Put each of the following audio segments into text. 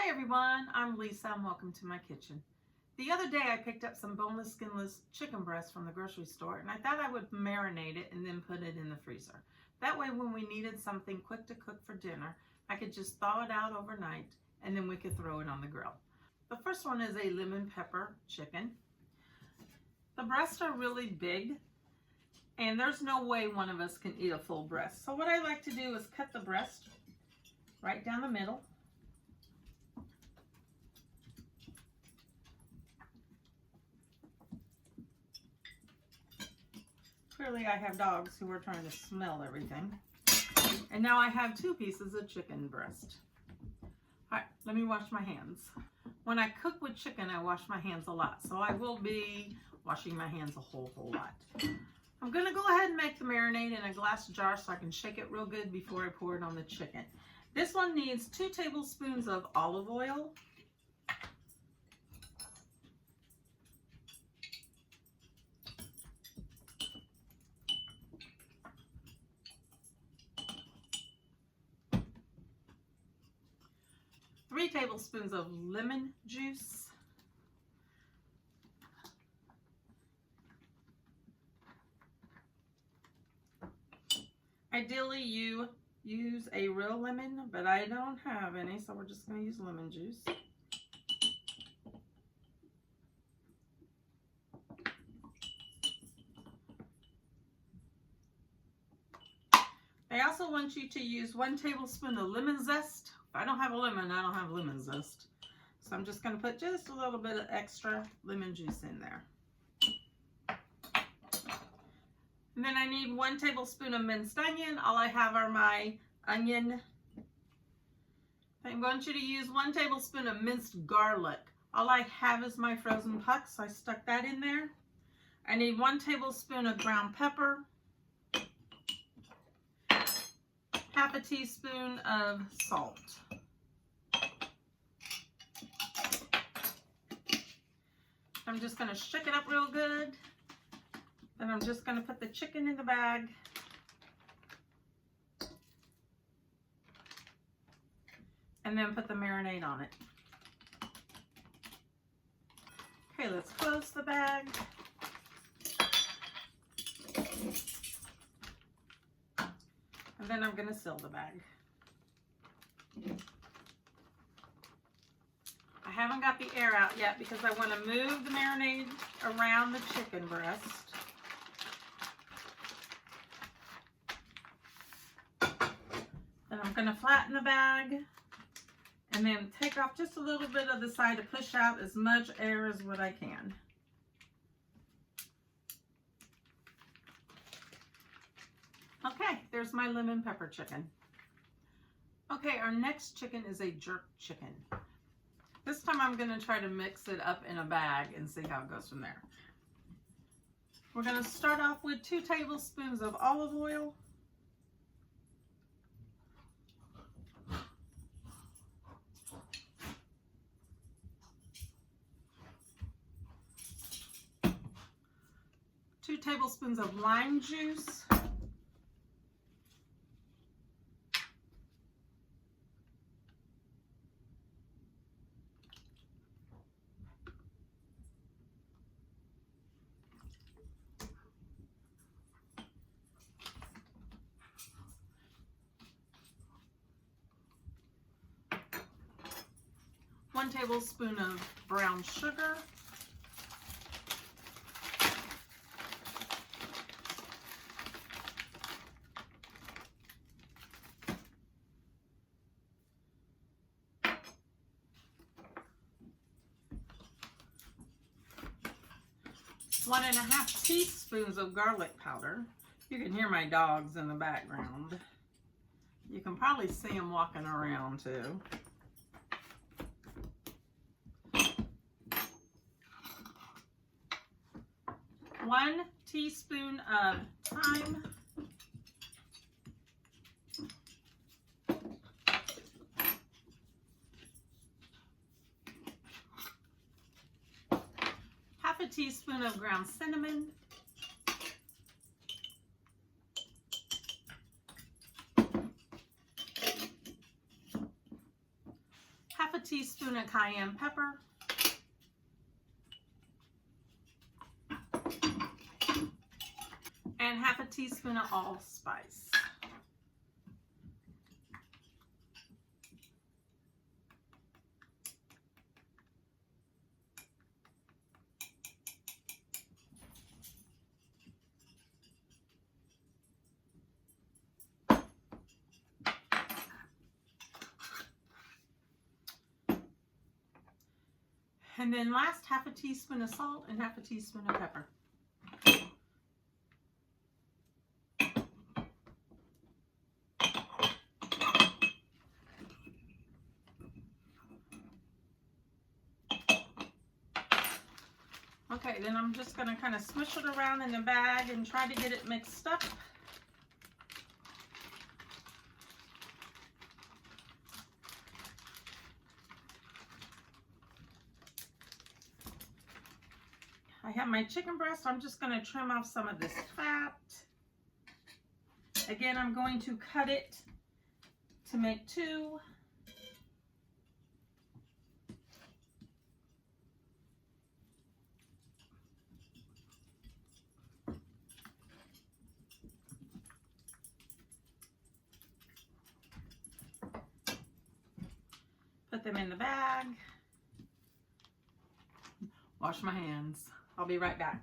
Hi everyone, I'm Lisa and welcome to my kitchen. The other day I picked up some boneless, skinless chicken breast from the grocery store and I thought I would marinate it and then put it in the freezer. That way when we needed something quick to cook for dinner, I could just thaw it out overnight and then we could throw it on the grill. The first one is a lemon pepper chicken. The breasts are really big and there's no way one of us can eat a full breast. So what I like to do is cut the breast right down the middle. Clearly I have dogs who are trying to smell everything. And now I have 2 pieces of chicken breast. All right, let me wash my hands. When I cook with chicken, I wash my hands a lot. So I will be washing my hands a whole lot. I'm gonna go ahead and make the marinade in a glass jar so I can shake it real good before I pour it on the chicken. This one needs 2 tablespoons of olive oil. 3 tablespoons of lemon juice. Ideally, you use a real lemon, but I don't have any, so we're just going to use lemon juice. I also want you to use 1 tablespoon of lemon zest. If I don't have a lemon, I don't have lemon zest. So I'm just going to put just a little bit of extra lemon juice in there. And then I need 1 tablespoon of minced onion. All I have are my onion. I'm going you to use 1 tablespoon of minced garlic. All I have is my frozen puck, so I stuck that in there. I need 1 tablespoon of ground pepper. Half a teaspoon of salt. I'm just going to shake it up real good. Then I'm just going to put the chicken in the bag. And then put the marinade on it. Okay, let's close the bag. And then I'm going to seal the bag. I haven't got the air out yet because I want to move the marinade around the chicken breast. Then I'm going to flatten the bag and then take off just a little bit of the side to push out as much air as what I can. Okay, there's my lemon pepper chicken. Okay, our next chicken is a jerk chicken. This time I'm going to try to mix it up in a bag and see how it goes from there. We're going to start off with 2 tablespoons of olive oil. Two tablespoons of lime juice. One tablespoon of brown sugar. One and a half teaspoons of garlic powder. You can hear my dogs in the background. You can probably see them walking around too. 1 teaspoon of thyme. Half a teaspoon of ground cinnamon. half a teaspoon of cayenne pepper, and half a teaspoon of allspice. And then last, half a teaspoon of salt and half a teaspoon of pepper. Okay, then I'm just going to kind of smush it around in the bag and try to get it mixed up. I have my chicken breast. I'm just going to trim off some of this fat. Again, I'm going to cut it to make two. Put them in the bag. Wash my hands. I'll be right back.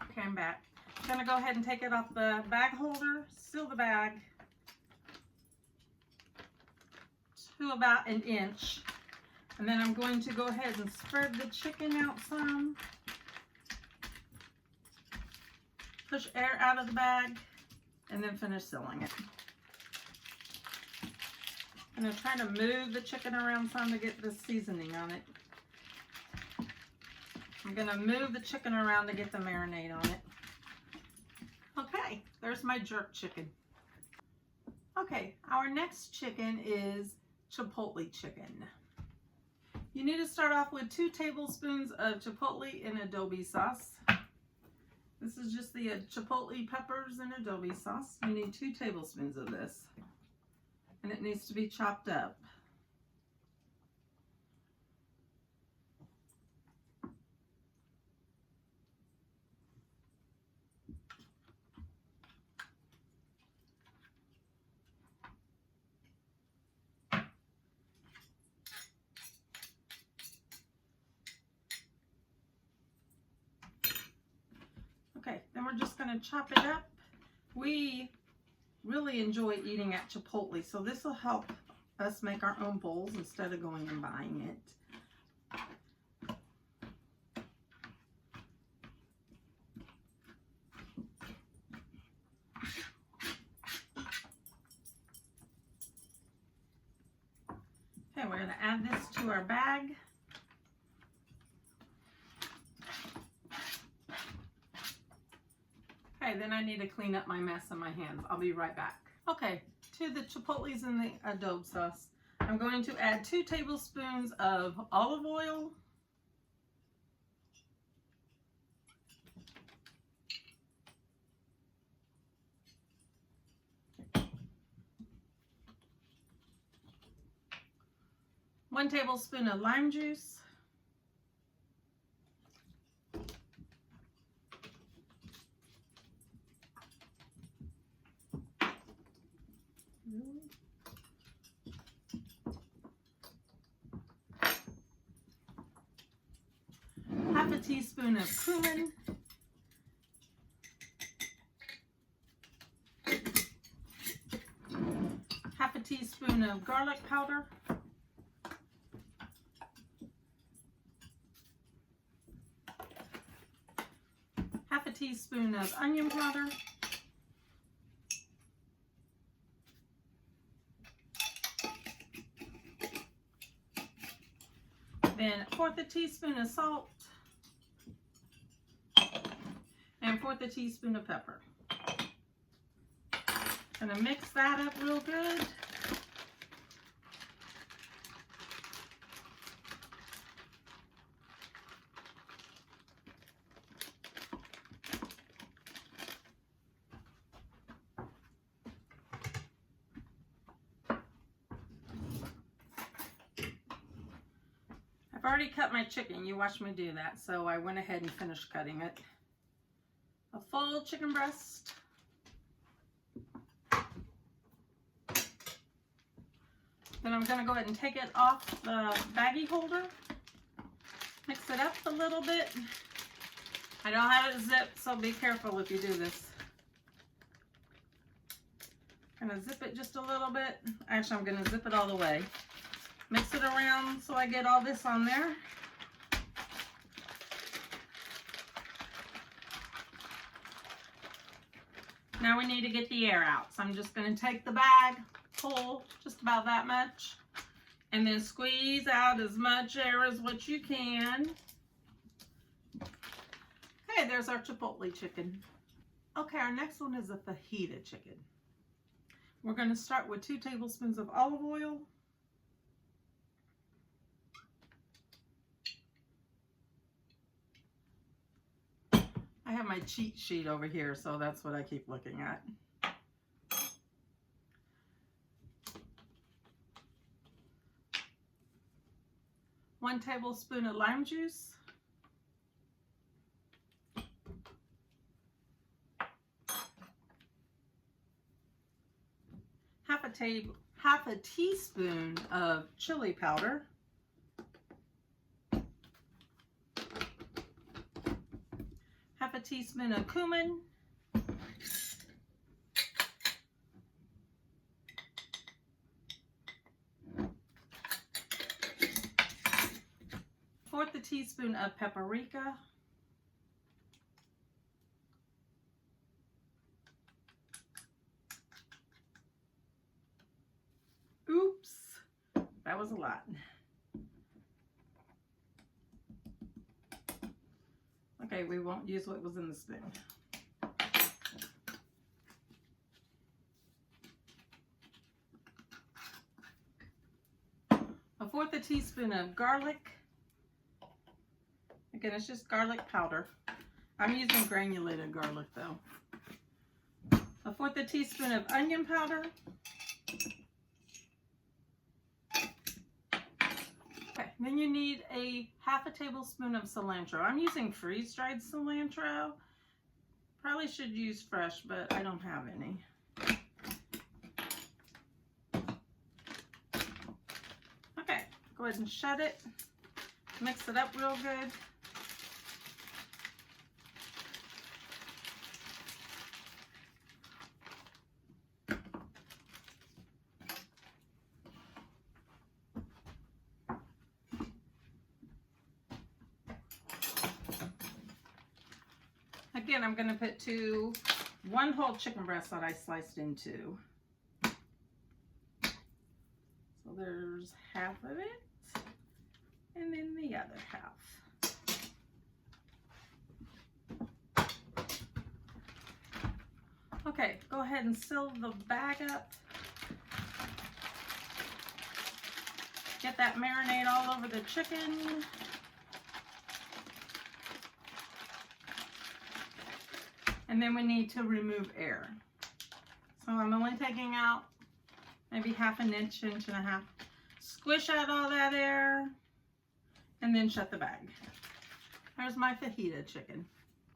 Okay, I'm back. I'm gonna go ahead and take it off the bag holder, seal the bag to about an inch. And then I'm going to go ahead and spread the chicken out some. Push air out of the bag and then finish sealing it. I'm gonna try to move the chicken around some to get the seasoning on it. I'm going to move the chicken around to get the marinade on it. Okay, there's my jerk chicken. Okay, our next chicken is Chipotle chicken. You need to start off with 2 tablespoons of Chipotle and adobo sauce. This is just the Chipotle peppers and adobo sauce. You need 2 tablespoons of this. And it needs to be chopped up. Okay, then we're just going to chop it up. We really enjoy eating at Chipotle, so this will help us make our own bowls instead of going and buying it. Okay, we're going to add this to our bag. Okay, then I need to clean up my mess in my hands. I'll be right back. Okay, to the chipotles and the adobo sauce, I'm going to add 2 tablespoons of olive oil. One tablespoon of lime juice. Half a teaspoon of cumin. Half a teaspoon of garlic powder. Half a teaspoon of onion powder. Then 1/4 teaspoon of salt. And 1/4 teaspoon of pepper. Gonna mix that up real good. I've already cut my chicken. You watched me do that, so I went ahead and finished cutting it. A full chicken breast. Then I'm going to go ahead and take it off the baggie holder. Mix it up a little bit. I don't have it zipped, so be careful if you do this. I'm going to zip it just a little bit. Actually, I'm going to zip it all the way. Mix it around so I get all this on there. Now we need to get the air out. So I'm just going to take the bag, pull just about that much, and then squeeze out as much air as what you can. Okay, there's our Chipotle chicken. Okay, our next one is a Fajita chicken. We're going to start with 2 tablespoons of olive oil. I have my cheat sheet over here, so that's what I keep looking at. One tablespoon of lime juice. Half a teaspoon of chili powder. Half a teaspoon of cumin. Fourth a teaspoon of paprika. Oops, that was a lot. Okay, we won't use what was in the spoon. A fourth a teaspoon of garlic. Again, it's just garlic powder. I'm using granulated garlic though. A fourth a teaspoon of onion powder. Okay, then you need a half a tablespoon of cilantro. I'm using freeze-dried cilantro. Probably should use fresh, but I don't have any. Okay, go ahead and shut it. Mix it up real good. Again, I'm going to put one whole chicken breast that I sliced in 2. So there's half of it, and then the other half. Okay, go ahead and seal the bag up. Get that marinade all over the chicken. And then we need to remove air. So I'm only taking out maybe half an inch, inch and a half. Squish out all that air and then shut the bag. There's my fajita chicken.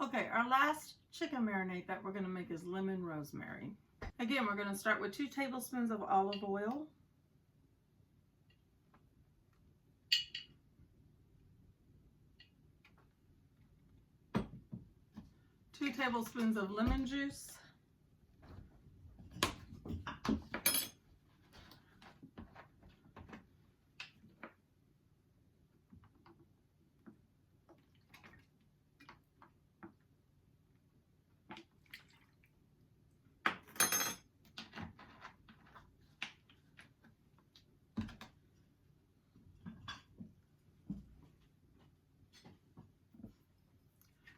Okay, our last chicken marinade that we're gonna make is lemon rosemary. Again, we're gonna start with 2 tablespoons of olive oil. 2 tablespoons of lemon juice.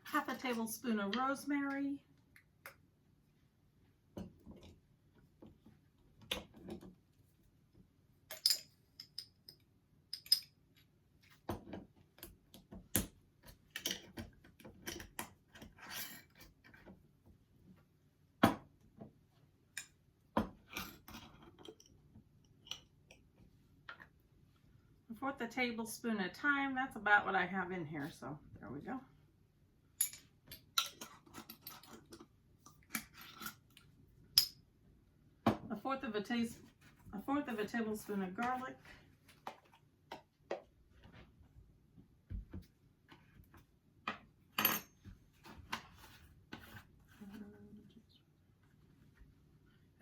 Half a tablespoon of rosemary. 1/4 tablespoon of thyme. That's about what I have in here, so there we go. A fourth of a tablespoon of garlic.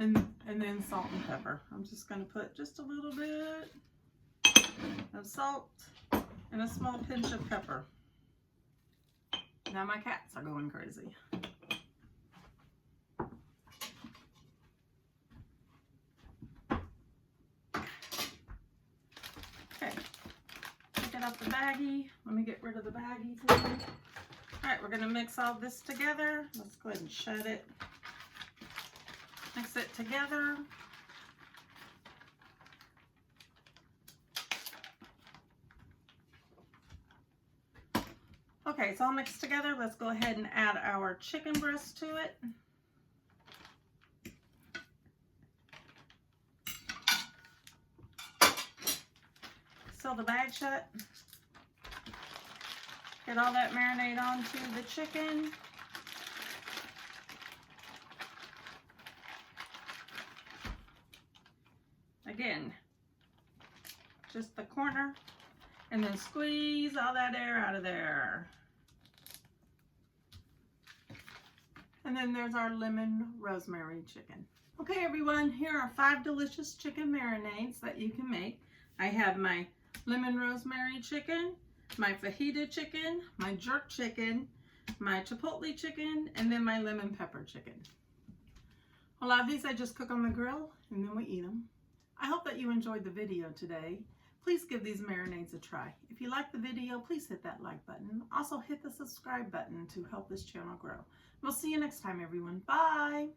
And then salt and pepper. I'm just going to put just a little bit of salt and a small pinch of pepper. Now my cats are going crazy. Okay, take it out the baggie. Let me get rid of the baggie for you. All right, we're going to mix all this together. Let's go ahead and shut it. Mix it together. Okay, it's all mixed together. Let's go ahead and add our chicken breast to it. Seal the bag shut. Get all that marinade onto the chicken. Again, just the corner, and then squeeze all that air out of there. And then there's our lemon rosemary chicken. Okay everyone, here are 5 delicious chicken marinades that you can make. I have my lemon rosemary chicken, my fajita chicken, my jerk chicken, my chipotle chicken, and then my lemon pepper chicken. A lot of these I just cook on the grill and then we eat them. I hope that you enjoyed the video today. Please give these marinades a try. If you like the video, please hit that like button. Also hit the subscribe button to help this channel grow. We'll see you next time everyone. Bye!